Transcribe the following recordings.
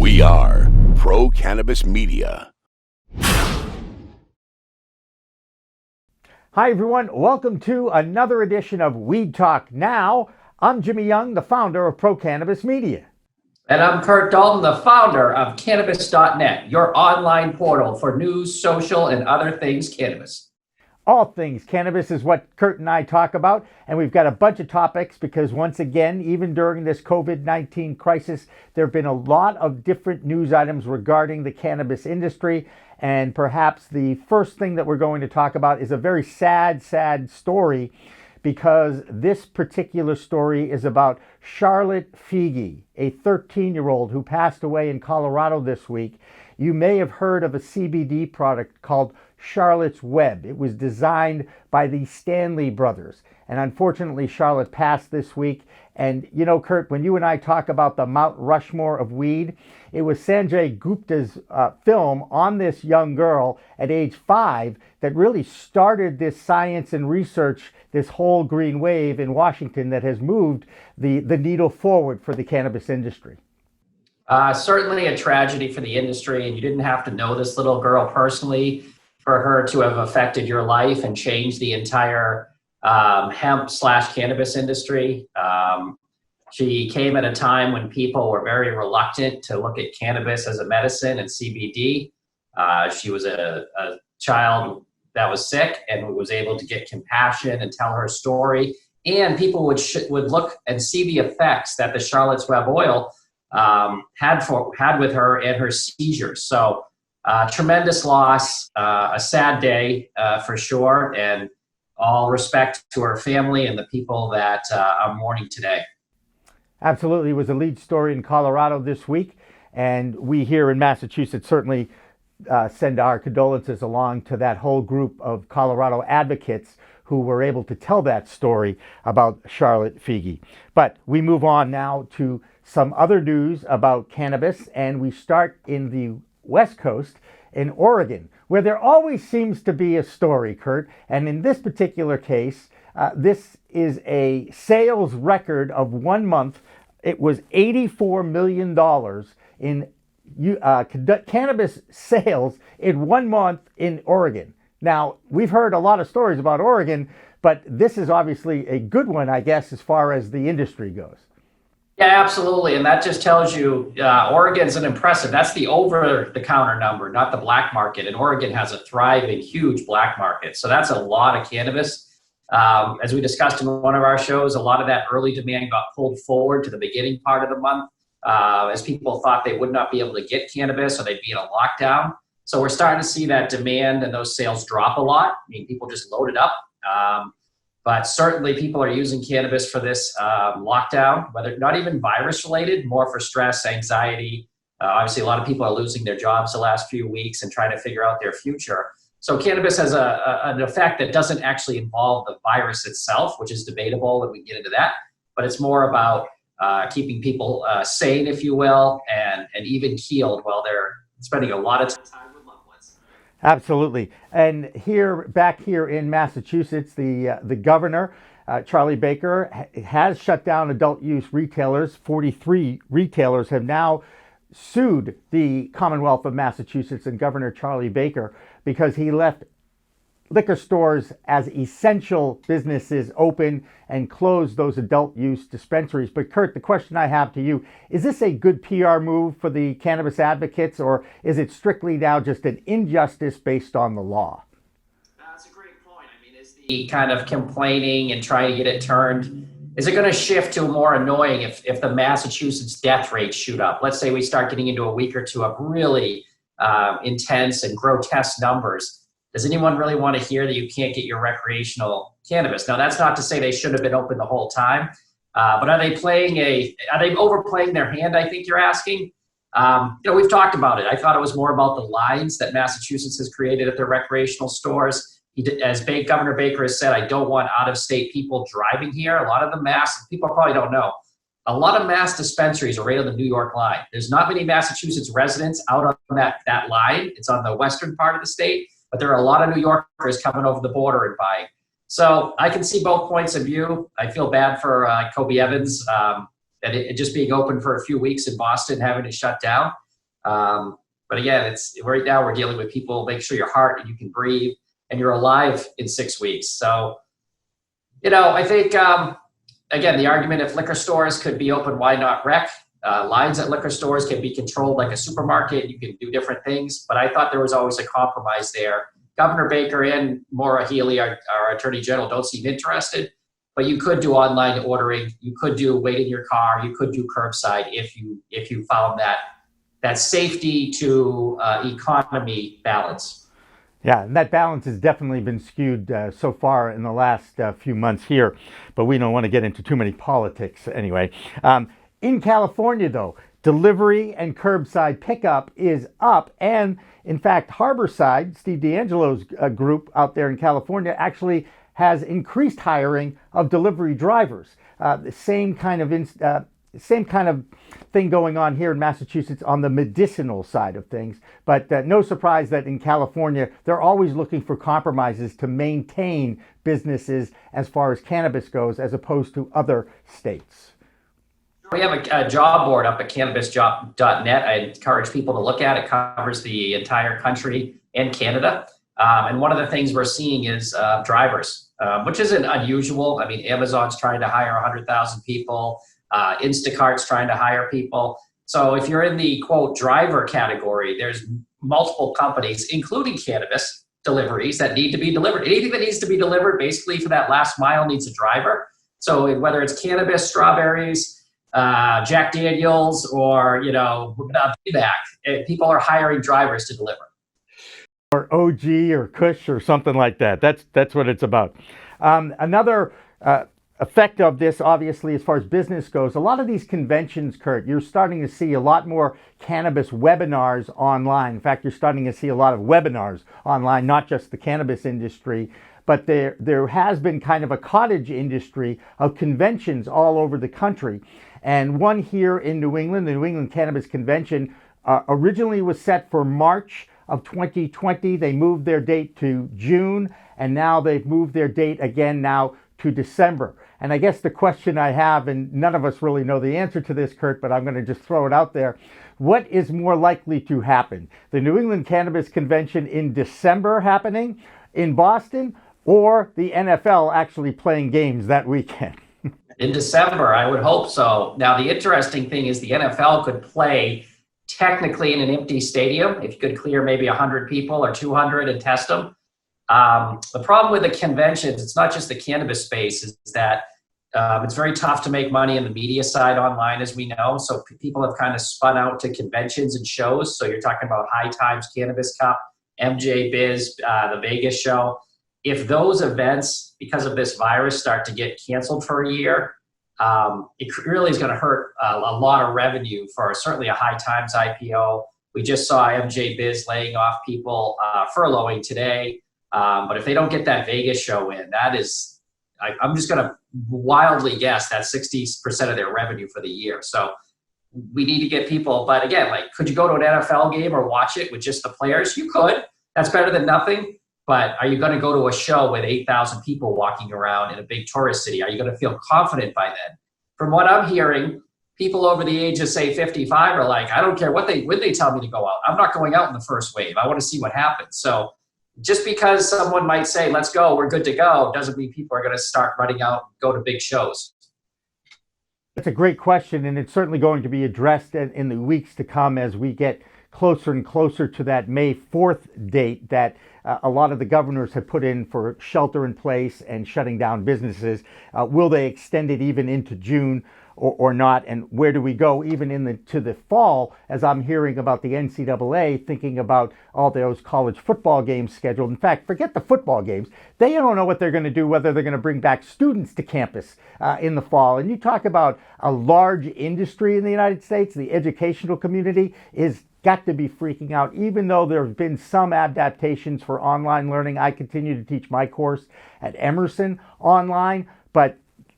We are Pro Cannabis Media. Hi everyone, welcome to another edition of Weed Talk Now. I'm Jimmy Young, the founder of Pro Cannabis Media. And I'm Curt Dalton, the founder of Cannabis.net, your online portal for news, social, and other things cannabis. All things cannabis is what Curt and I talk about, and we've got a bunch of topics because once again, even during this COVID-19 crisis, there have been a lot of different news items regarding the cannabis industry. And perhaps the first thing that we're going to talk about is a very sad story, because this particular story is about Charlotte Figi, a 13-year-old who passed away in Colorado this week. You may have heard of a CBD product called Charlotte's Web. It was designed by the Stanley brothers. And unfortunately, Charlotte passed this week. And you know, Curt, when you and I talk about the Mount Rushmore of weed, it was Sanjay Gupta's film on this young girl at age 5 that really started this science and research, this whole green wave in Washington that has moved the needle forward for the cannabis industry. Certainly a tragedy for the industry, and you didn't have to know this little girl personally for her to have affected your life and changed the entire hemp/cannabis industry. She came at a time when people were very reluctant to look at cannabis as a medicine and CBD. She was a child that was sick and was able to get compassion and tell her story. And people would look and see the effects that the Charlotte's Web oil had with her and her seizures. So tremendous loss, a sad day for sure, and all respect to her family and the people that are mourning today. Absolutely. It was a lead story in Colorado this week, and we here in Massachusetts certainly send our condolences along to that whole group of Colorado advocates who were able to tell that story about Charlotte Figi. But we move on now to some other news about cannabis, and we start in the West Coast in Oregon, where there always seems to be a story, Curt. And in this particular case, this is a sales record of 1 month. It was $84 million in cannabis sales in 1 month in Oregon. Now, we've heard a lot of stories about Oregon, but this is obviously a good one, I guess, as far as the industry goes. Yeah, absolutely. And that just tells you Oregon's an impressive, that's the over-the-counter number, not the black market. And Oregon has a thriving, huge black market. So that's a lot of cannabis. As we discussed in one of our shows, a lot of that early demand got pulled forward to the beginning part of the month as people thought they would not be able to get cannabis or they'd be in a lockdown. So we're starting to see that demand and those sales drop a lot. I mean, people just load it up. But certainly people are using cannabis for this lockdown, whether not even virus related, more for stress, anxiety. Obviously, a lot of people are losing their jobs the last few weeks and trying to figure out their future. So cannabis has an effect that doesn't actually involve the virus itself, which is debatable when we get into that. But it's more about keeping people sane, if you will, and even keeled while they're spending a lot of time with loved ones. Absolutely. And back here in Massachusetts, the governor, Charlie Baker, has shut down adult use retailers. 43 retailers have now sued the Commonwealth of Massachusetts and Governor Charlie Baker because he left liquor stores as essential businesses open and closed those adult use dispensaries. But Curt, the question I have to you, is this a good PR move for the cannabis advocates, or is it strictly now just an injustice based on the law? That's a great point. I mean, is the kind of complaining and trying to get it turned, is it going to shift to more annoying if the Massachusetts death rates shoot up? Let's say we start getting into a week or two of really intense and grotesque numbers. Does anyone really want to hear that you can't get your recreational cannabis? Now, that's not to say they should have been open the whole time, but are they overplaying their hand, I think you're asking? We've talked about it. I thought it was more about the lines that Massachusetts has created at their recreational stores. As Governor Baker has said, I don't want out-of-state people driving here. A lot of the people probably don't know, a lot of mass dispensaries are right on the New York line. There's not many Massachusetts residents out on that line. It's on the western part of the state. But there are a lot of New Yorkers coming over the border and buying. So I can see both points of view. I feel bad for Kobe Evans, that it just being open for a few weeks in Boston, having it shut down. But again, it's right now we're dealing with people, make sure your heart and you can breathe and you're alive in 6 weeks. So, I think, again, the argument, if liquor stores could be open, why not rec? Lines at liquor stores can be controlled like a supermarket. You can do different things, but I thought there was always a compromise there. Governor Baker and Maura Healey, our Attorney General, don't seem interested, but you could do online ordering. You could do wait in your car. You could do curbside if you found that safety to economy balance. Yeah, and that balance has definitely been skewed so far in the last few months here, but we don't want to get into too many politics anyway. In California, though, delivery and curbside pickup is up, and in fact, Harborside, Steve D'Angelo's group out there in California, actually has increased hiring of delivery drivers. The same kind of thing going on here in Massachusetts on the medicinal side of things. But no surprise that in California, they're always looking for compromises to maintain businesses as far as cannabis goes, as opposed to other states. We have a job board up at cannabisjob.net. I encourage people to look at it. It covers the entire country and Canada. And one of the things we're seeing is drivers, which isn't unusual. I mean, Amazon's trying to hire 100,000 people. Instacart's trying to hire people. So if you're in the, quote, driver category, there's multiple companies, including cannabis deliveries, that need to be delivered. Anything that needs to be delivered, basically, for that last mile needs a driver. So whether it's cannabis, strawberries, Jack Daniels, or, back, people are hiring drivers to deliver. Or OG or Kush or something like that. That's what it's about. Another effect of this, obviously, as far as business goes, a lot of these conventions, Curt, you're starting to see a lot more cannabis webinars online. In fact, you're starting to see a lot of webinars online, not just the cannabis industry, but there has been kind of a cottage industry of conventions all over the country. And one here in New England, the New England Cannabis Convention, originally was set for March of 2020. They moved their date to June, and now they've moved their date again now to December. And I guess the question I have, and none of us really know the answer to this, Curt, but I'm going to just throw it out there. What is more likely to happen? The New England Cannabis Convention in December happening in Boston, or the NFL actually playing games that weekend? In December, I would hope so. Now, the interesting thing is the NFL could play technically in an empty stadium if you could clear maybe 100 people or 200 and test them. The problem with the conventions, it's not just the cannabis space, is that it's very tough to make money in the media side online, as we know. So people have kind of spun out to conventions and shows. So you're talking about High Times Cannabis Cup, MJ Biz, the Vegas show. If those events, because of this virus, start to get canceled for a year, it really is going to hurt a lot of revenue for certainly a High Times IPO. We just saw MJ Biz laying off people, furloughing today. But if they don't get that Vegas show in, that is, I'm just going to wildly guess that's 60% of their revenue for the year. So we need to get people. But again, could you go to an NFL game or watch it with just the players? You could. That's better than nothing. But are you going to go to a show with 8,000 people walking around in a big tourist city? Are you going to feel confident by then? From what I'm hearing, people over the age of, say, 55 are like, I don't care when they tell me to go out. I'm not going out in the first wave. I want to see what happens. So just because someone might say, let's go, we're good to go, doesn't mean people are going to start running out and go to big shows. That's a great question, and it's certainly going to be addressed in the weeks to come as we get closer and closer to that May 4th date that a lot of the governors have put in for shelter in place and shutting down businesses. Will they extend it even into June or not? And where do we go even to the fall, as I'm hearing about the NCAA thinking about all those college football games scheduled. In fact, forget the football games. They don't know what they're going to do, whether they're going to bring back students to campus in the fall. And you talk about a large industry in the United States, the educational community is got to be freaking out, even though there have been some adaptations for online learning. I continue to teach my course at Emerson online, but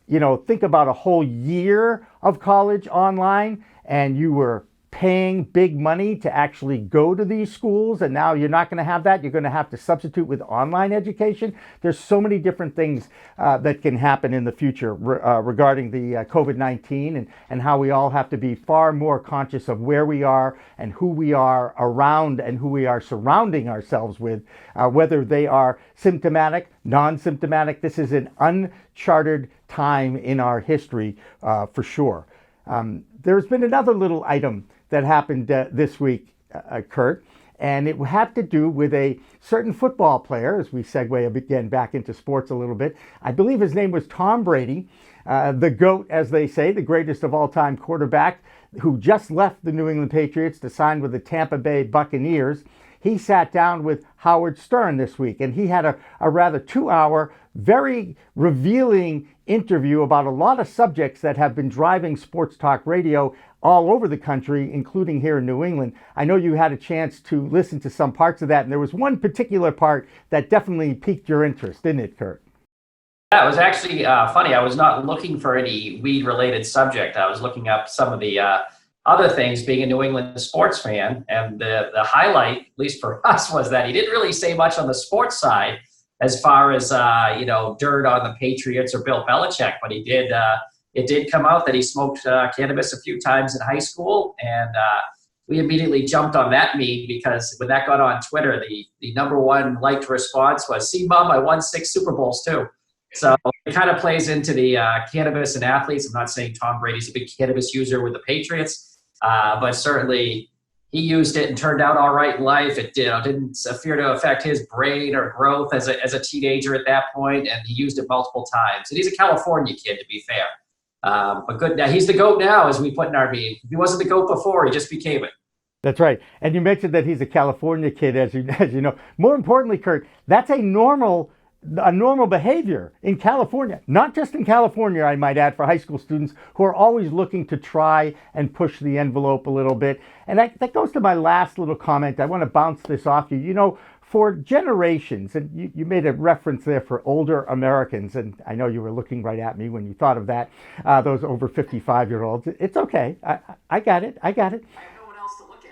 think about a whole year of college online, and you were paying big money to actually go to these schools, and now you're not going to have that. You're going to have to substitute with online education. There's so many different things that can happen in the future regarding the COVID-19 and how we all have to be far more conscious of where we are and who we are around and who we are surrounding ourselves with, whether they are symptomatic, non-symptomatic. This is an uncharted time in our history for sure. There's been another little item that happened this week, Curt, and it had to do with a certain football player, as we segue again back into sports a little bit. I believe his name was Tom Brady, the GOAT, as they say, the greatest of all time quarterback, who just left the New England Patriots to sign with the Tampa Bay Buccaneers. He sat down with Howard Stern this week, and he had a rather 2-hour, very revealing interview about a lot of subjects that have been driving sports talk radio all over the country, including here in New England. I know you had a chance to listen to some parts of that, and there was one particular part that definitely piqued your interest, didn't it, Curt? Yeah, it was actually funny. I was not looking for any weed-related subject. I was looking up some of the other things, being a New England sports fan, and the highlight, at least for us, was that he didn't really say much on the sports side as far as dirt on the Patriots or Bill Belichick, but he did. It did come out that he smoked cannabis a few times in high school, and we immediately jumped on that meme because when that got on Twitter, the number one liked response was, "See, Mom, I won 6 Super Bowls too." So it kind of plays into the cannabis and athletes. I'm not saying Tom Brady's a big cannabis user with the Patriots, but certainly he used it and turned out all right in life. It didn't appear to affect his brain or growth as a teenager at that point, and he used it multiple times. And he's a California kid, to be fair. But good. Now he's the GOAT now, as we put in our meme. He wasn't the GOAT before; he just became it. That's right. And you mentioned that he's a California kid, as you know. More importantly, Curt, that's a normal behavior in California. Not just in California, I might add, for high school students who are always looking to try and push the envelope a little bit. And that goes to my last little comment. I want to bounce this off you. You know, for generations, and you made a reference there for older Americans, and I know you were looking right at me when you thought of that, those over 55-year-olds. It's okay. I got it. I have no one else to look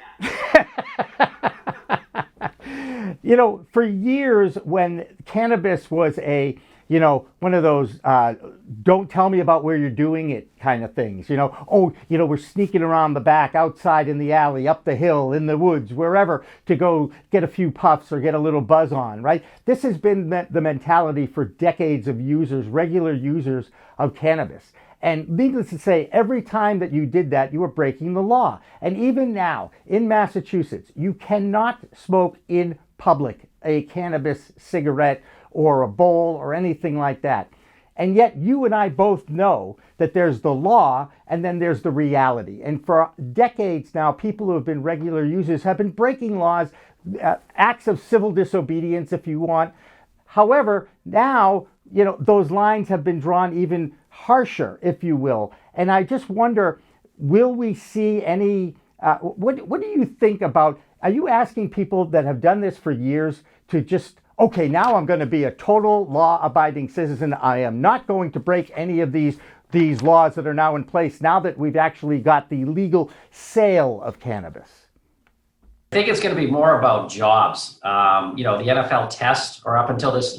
at. You know, for years when cannabis was one of those don't tell me about where you're doing it kind of things, we're sneaking around the back, outside in the alley, up the hill, in the woods, wherever, to go get a few puffs or get a little buzz on, right? This has been the mentality for decades of users, regular users of cannabis. And needless to say, every time that you did that, you were breaking the law. And even now, in Massachusetts, you cannot smoke in public a cannabis cigarette or a bowl or anything like that. And yet you and I both know that there's the law and then there's the reality. And for decades now, people who have been regular users have been breaking laws, acts of civil disobedience, if you want. However, now, those lines have been drawn even harsher, if you will. And I just wonder, will we see any, what do you think about, are you asking people that have done this for years to just, okay, now I'm going to be a total law-abiding citizen. I am not going to break any of these laws that are now in place now that we've actually got the legal sale of cannabis? I think it's going to be more about jobs. The NFL test, or up until this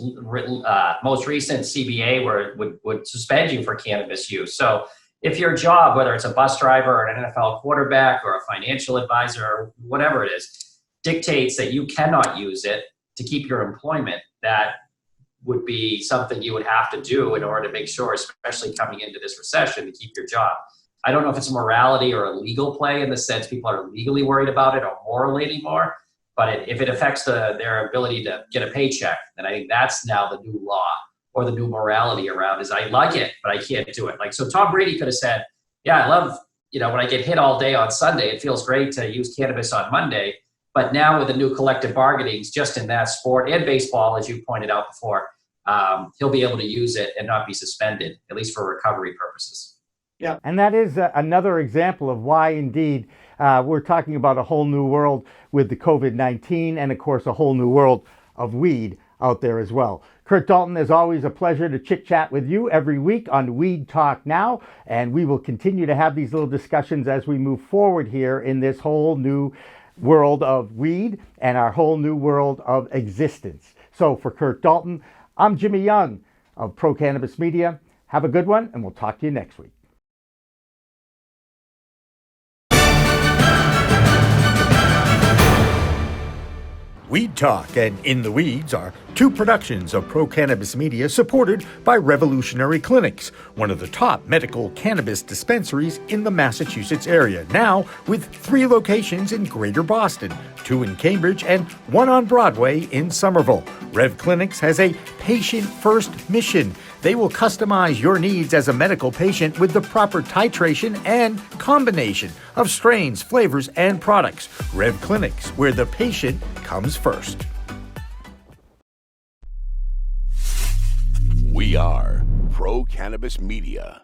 most recent CBA, where it would suspend you for cannabis use. So if your job, whether it's a bus driver or an NFL quarterback or a financial advisor or whatever it is, dictates that you cannot use it to keep your employment, that would be something you would have to do in order to make sure, especially coming into this recession, to keep your job. I don't know if it's a morality or a legal play in the sense people are legally worried about it or morally anymore, but if it affects their ability to get a paycheck, then I think that's now the new law or the new morality around is I like it, but I can't do it. Like, so Tom Brady could have said, yeah, I love, when I get hit all day on Sunday, it feels great to use cannabis on Monday. But now with the new collective bargainings, just in that sport and baseball, as you pointed out before, he'll be able to use it and not be suspended, at least for recovery purposes. Yeah, and that is another example of why, indeed, we're talking about a whole new world with the COVID-19 and, of course, a whole new world of weed out there as well. Curt Dalton, as always, a pleasure to chit-chat with you every week on Weed Talk Now, and we will continue to have these little discussions as we move forward here in this whole new world of weed and our whole new world of existence. So for Curt Dalton, I'm Jimmy Young of Pro Cannabis Media. Have a good one, and we'll talk to you next week. Weed Talk and In the Weeds are two productions of Pro Cannabis Media supported by Revolutionary Clinics, one of the top medical cannabis dispensaries in the Massachusetts area, now with 3 locations in Greater Boston, 2 in Cambridge and 1 on Broadway in Somerville. Rev Clinics has a patient-first mission. They will customize your needs as a medical patient with the proper titration and combination of strains, flavors, and products. Rev Clinics, where the patient comes first. We are Pro Cannabis Media.